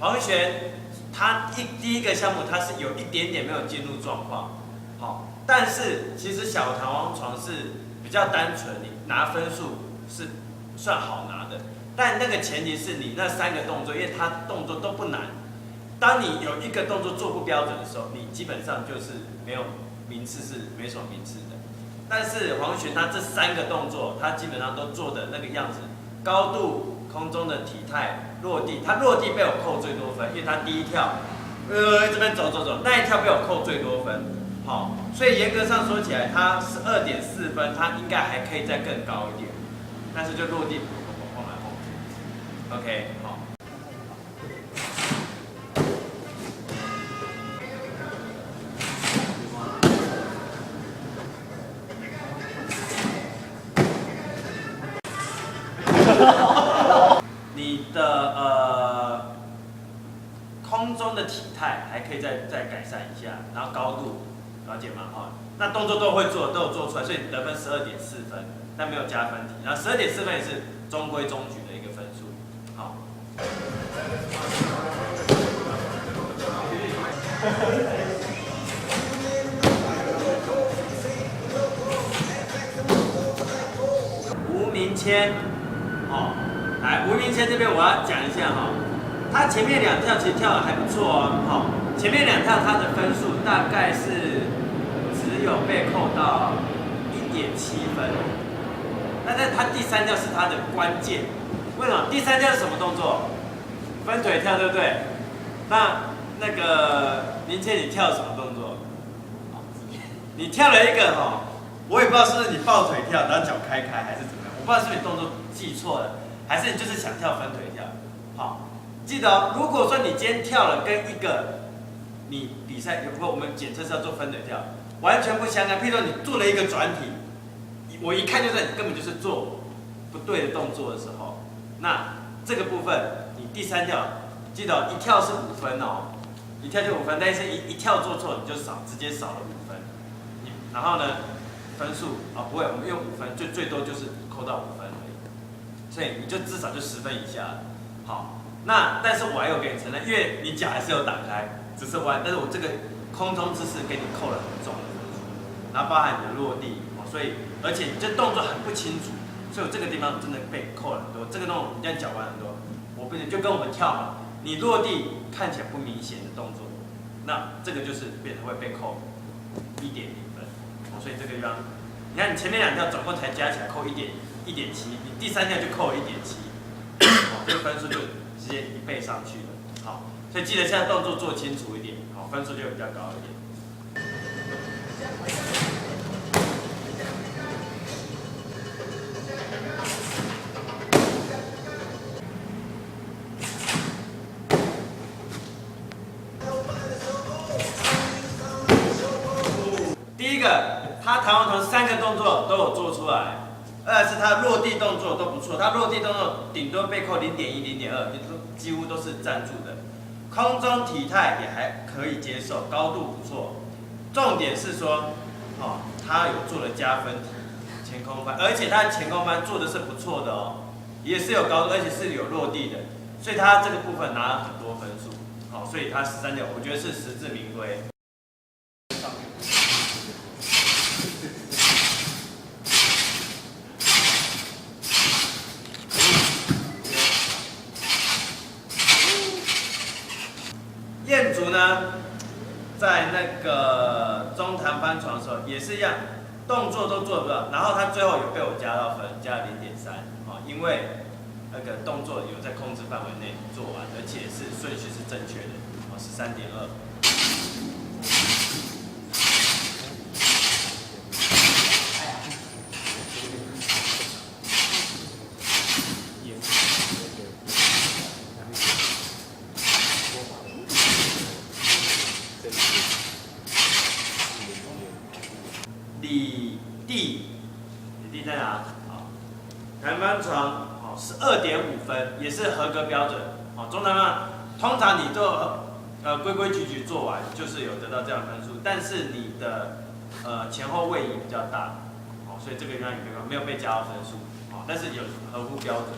黄璇他第一个项目他是有一点点没有进入状况，好，但是其实小弹簧床是比较单纯，你拿分数是算好拿的，但那个前提是你那3个动作，因为它动作都不难。当你有一个动作做不标准的时候，你基本上就是没有名次，是没什么名次的。但是黄璇他这3个动作，他基本上都做的那个样子，高度、空中的体态、落地，他落地被我扣最多分，因为他第一跳，这边走，那一跳被我扣最多分，好，所以严格上说起来，他12.4分，他应该还可以再更高一点，但是就落地碰来碰去 ，OK， 好。你的空中的体态还可以再改善一下，然后高度了解吗？哈，那动作都会做，都有做出来，所以得分12.4分，但没有加分题。然后12.4分也是中规中矩的一个分数。好。吴明谦，哦，来，吴明谦这边我要讲一下哈，他前面2跳其实跳的还不错哦，好，前面2跳他的分数大概是只有被扣到1.7分，但是他第3跳是他的关键，为什么？第3跳是什么动作？分腿跳，对不对？那个明谦你跳什么动作？你跳了一个哈。我也不知道是不是你抱腿跳，然后脚开还是怎么样，我不知道是不是你动作记错了，还是你就是想跳分腿跳。好，记得哦，如果说你今天跳了跟一个你比赛，我们检测是要做分腿跳，完全不相干。譬如说你做了一个转体，我一看就知道你根本就是做不对的动作的时候，那这个部分你第3跳，记得哦，1跳是5分哦，1跳就5分，但是一跳做错你就直接少了5分。然后呢？分数啊，不会，我们用5分，最多就是扣到5分而已，所以你就至少就10分以下。好，那但是我还有给你承认，因为你脚还是有打开，只是弯，但是我这个空中姿势给你扣了很重的分数，然后包含你的落地，所以而且你这动作很不清楚，所以我这个地方真的被扣了很多。这个动作你这样脚弯很多，我不行，就跟我们跳嘛，你落地看起来不明显的动作，那这个就是变成会被扣1.0分。所以这个地方，你看你前面2跳总共才加起来扣1.7，你第3跳就扣了1.7，这个分数就直接1倍上去了。好，所以记得现在动作做清楚一点，好，分数就比较高一点。第一个。他弹簧床3个动作都有做出来，二是他落地动作都不错，他落地动作顶多被扣0.1、0.2，几乎都是站住的。空中体态也还可以接受，高度不错。重点是说，哦，他有做了加分题，前空翻，而且他的前空翻做的是不错的哦，也是有高度，而且是有落地的，所以他这个部分拿了很多分数，好，所以他13.5，我觉得是实至名归。彦祖呢，在那个中弹翻床的时候也是一样，动作都做得不到，然后他最后有被我加到分，加了0.3，因为那个动作有在控制范围内做完，而且是顺序是正确的，13.2。李弟在哪？好，弹翻床12.5分，也是合格标准。中弹翻通常你做规规矩矩做完，就是有得到这样的分数，但是你的前后位移比较大，所以这个地方没有被加到分数，但是有合乎标准。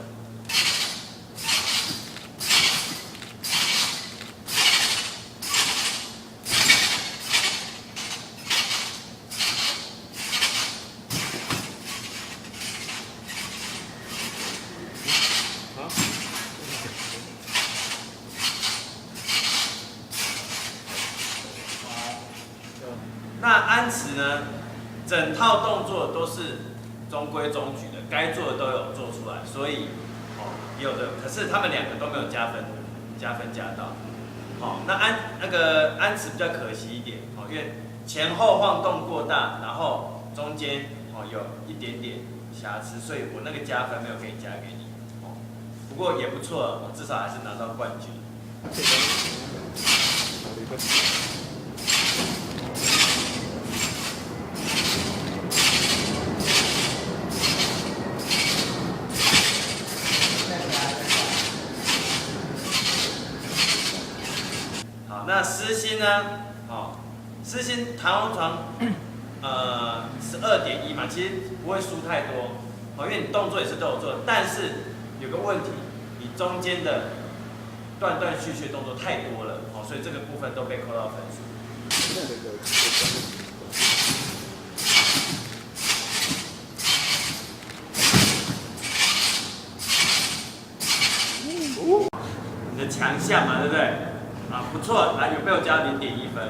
那安慈呢，整套动作都是中规中矩的，该做的都有做出来，所以也有的，可是他们两个都没有加分到。那安慈比较可惜一点，因为前后晃动过大，然后中间有一点点瑕疵，所以我那个加分没有可以加给你。不过也不错，至少还是拿到冠军。好，那诗心呢？诗心弹簧床12.1嘛，其实不会输太多，因为你动作也是都有做，但是有个问题，你中间的断断续续的动作太多了，所以这个部分都被扣到分数。你的强项嘛，对不对？不错，来有没有加0.1分？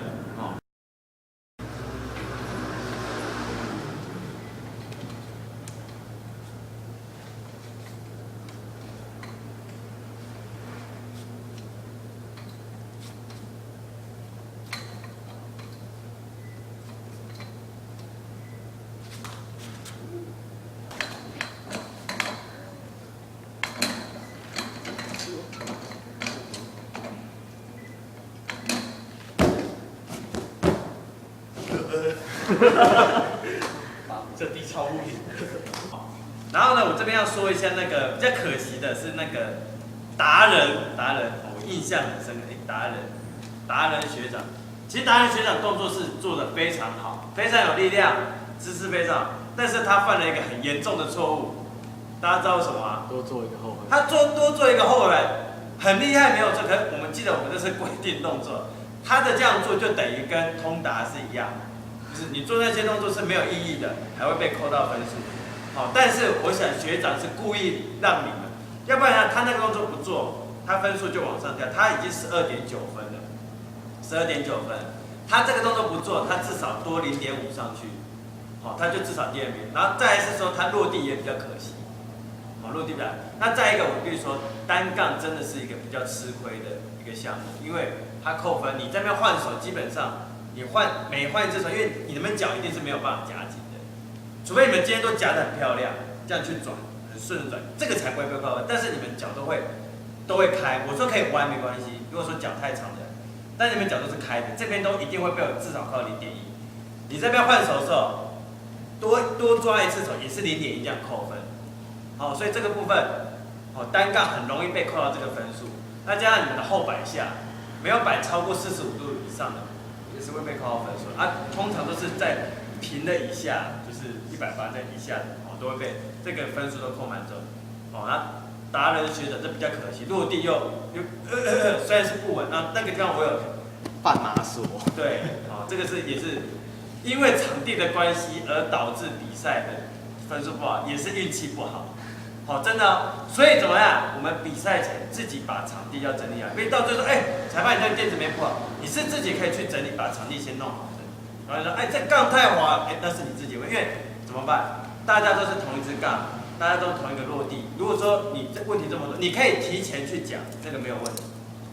这低超物品。然后呢，我这边要说一下那个比较可惜的是那个达人，我印象很深刻。达人学长，其实达人学长动作是做的非常好，非常有力量，姿势非常好，但是他犯了一个很严重的错误，大家知道什么吗？多做一个后回。他多做一个后回，很厉害没有错，可是我们记得我们这是规定动作，他的这样做就等于跟通达是一样的。就是你做那些动作是没有意义的，还会被扣到分数。但是我想学长是故意让你们，要不然他那个动作不做，他分数就往上掉。他已经12.9分了，12.9分。他这个动作不做，他至少多0.5上去，他就至少第2名。然后再来是说他落地也比较可惜，落地比较。那再一个我必须说，单杠真的是一个比较吃亏的一个项目，因为他扣分，你在那边换手基本上。你每换一只手，因为你们脚一定是没有办法夹紧的，除非你们今天都夹得很漂亮，这样去转，很顺的转，这个才不会被扣分。但是你们脚都会开，我说可以弯没关系，如果说脚太长的，但你们脚都是开的，这边都一定会被我至少扣到0.1。你这边换手的时候，多抓一次手也是0.1这样扣分。所以这个部分，单杠很容易被扣到这个分数。那加上你们的后摆下没有摆超过45度以上的。也是会被扣到分数通常都是在平的以下，就是180在以下的都会被这个分数都扣满走。那达人学者这比较可惜，落地又虽然是不稳，那个地方我有半马索。对，这个也是因为场地的关系而导致比赛的分数不好，也是运气不好。真的所以怎么样？我们比赛前自己把场地要整理好，因为到最后说，裁判你这个垫子没铺好，你是自己可以去整理，把场地先弄好的。然后说，这杠太滑，那是你自己问，因为怎么办？大家都是同一支杠，大家都同一个落地。如果说你这问题这么多，你可以提前去讲，这个没有问题。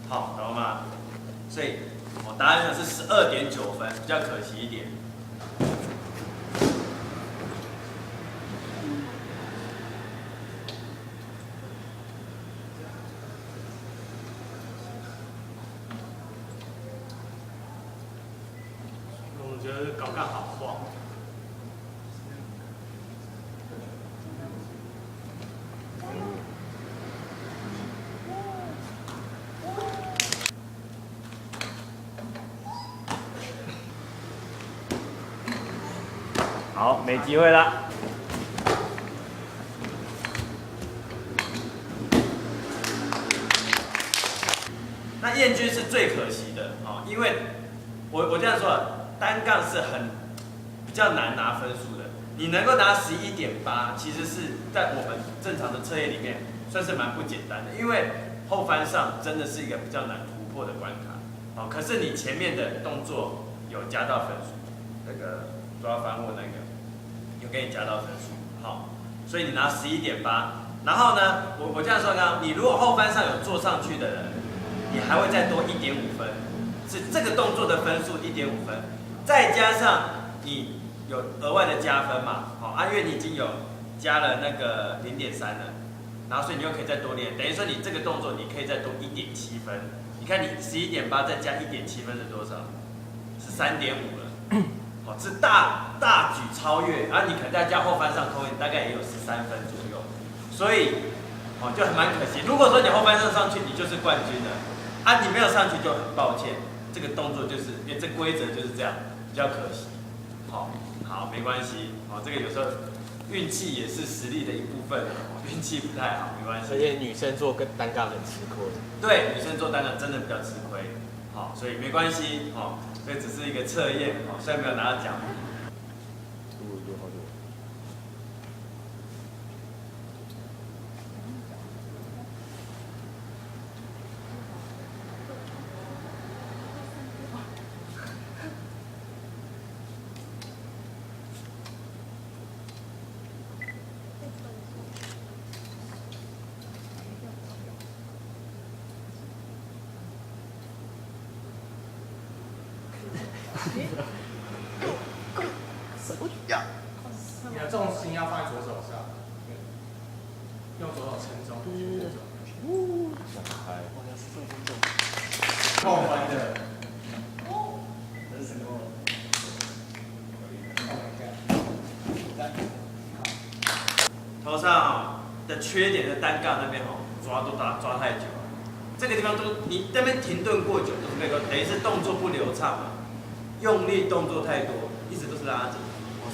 懂了吗？所以答案是12.9分，比较可惜一点。我觉得高杠好晃。好，没机会了。那燕军是最可惜的因为我这样说。单杠是比较难拿分数的，你能够拿11.8，其实是在我们正常的测验里面算是蛮不简单的，因为后翻上真的是一个比较难突破的关卡。可是你前面的动作有加到分数，那个抓翻握那个，有给你加到分数，好，所以你拿11.8，然后呢，我这样说刚，你如果后翻上有做上去的人，你还会再多1.5分，是这个动作的分数1.5分，再加上你有额外的加分嘛，好，因为你已经有加了那个0.3了，然后所以你又可以再多练，等于说你这个动作你可以再多1.7分，你看你11.8再加1.7分是多少？是3.5了，哦，是大举超越，然后你可能再加后翻上扣，你大概也有13分左右，所以哦就蛮可惜。如果说你后翻上去，你就是冠军了，你没有上去就很抱歉，这个动作就是因为这规则就是这样，比较可惜。好，没关系，这个有时候运气也是实力的一部分，运气不太好没关系。而且女生做跟单杠很吃亏。对，女生做单杠真的比较吃亏，所以没关系，这只是一个测验，虽然没有拿到奖。你的重心要放在左手上，用左手撑中。扣分的。这是什么？头上的缺点的单杠那边抓太久了，这个地方你那边停顿过久都是那个，等于是动作不流畅嘛，用力动作太多，一直都是拉紧。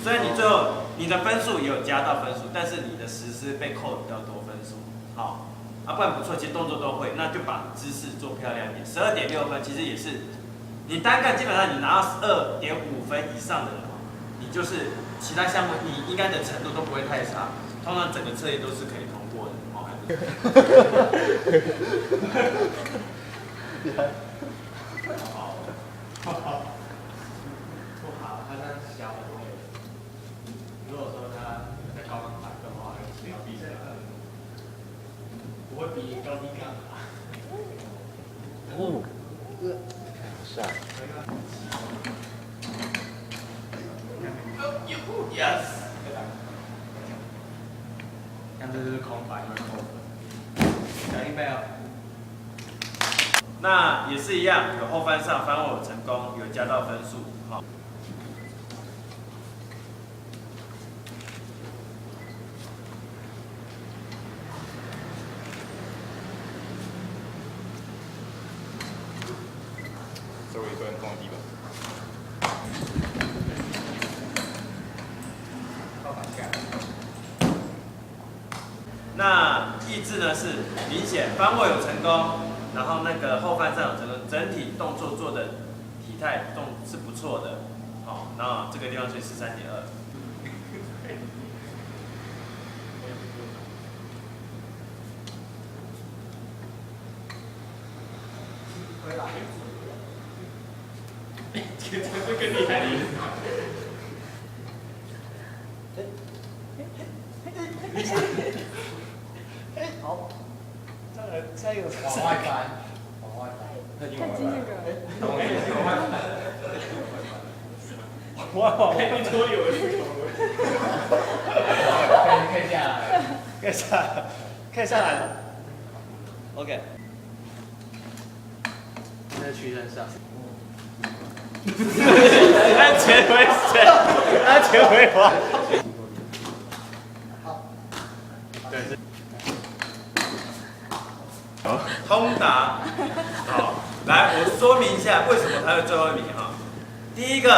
虽然你最后你的分数也有加到分数，但是你的实施被扣比较多分数。好，不然不错，其实动作都会，那就把姿势做漂亮一点。12.6分其实也是，你单杠基本上你拿到2.5分以上的人，你就是其他项目你应该的程度都不会太差，通常整个测验都是可以通过的。不好，他这样小很多。如果说他在高杠打的话，是要比这个，不会比高低杠好。是啊。Yes。像这就是空白，因为扣分。小心背哦。那也是一样，有后翻上翻握成功，有加到分数。好。这我一个人放地板。那意志呢是明显翻握有成功，然后那个后翻上有成功，整体动作做的体态是不错的。好，那这个地方是13.2。回来。这个更厉害。好，再一个往外翻，往外翻，太近那个，往外翻，哇，太多有人可以下来，可以下来，可以下来了。OK。在屈身上。安全回旋，安全回滑。对，是。通达。好，来，我说明一下为什么他会最后一名哈。第一个，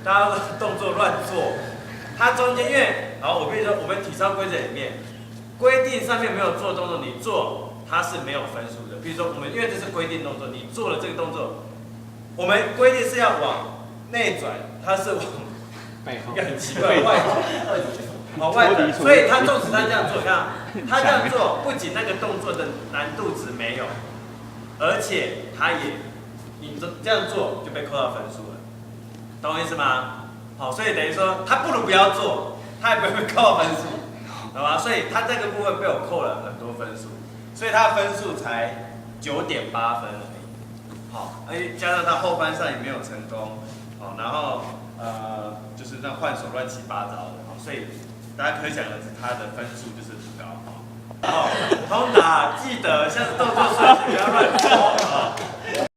大家动作乱做，它中间因为，好，我跟你说，我们体操规则里面规定上面没有做动作，你做它是没有分数的。比如说我们因为这是规定动作，你做了这个动作，我们规定是要往内转，它是往背后，一个很奇怪的外转。往外转，所以他纵使他这样做，看他这样做，不仅那个动作的难度值没有，而且他也，你这样做就被扣到分数了。懂我意思吗？好，所以等于说他不如不要做，他也不会被扣分数，懂吗？所以他这个部分被我扣了很多分数，所以他的分数才9.8分而已。好，而且加上他后班上也没有成功，好，然后就是那换手乱七八糟的，好，所以大家可想而知他的分数就是不高。好，通达记得像是动作顺序不要乱做。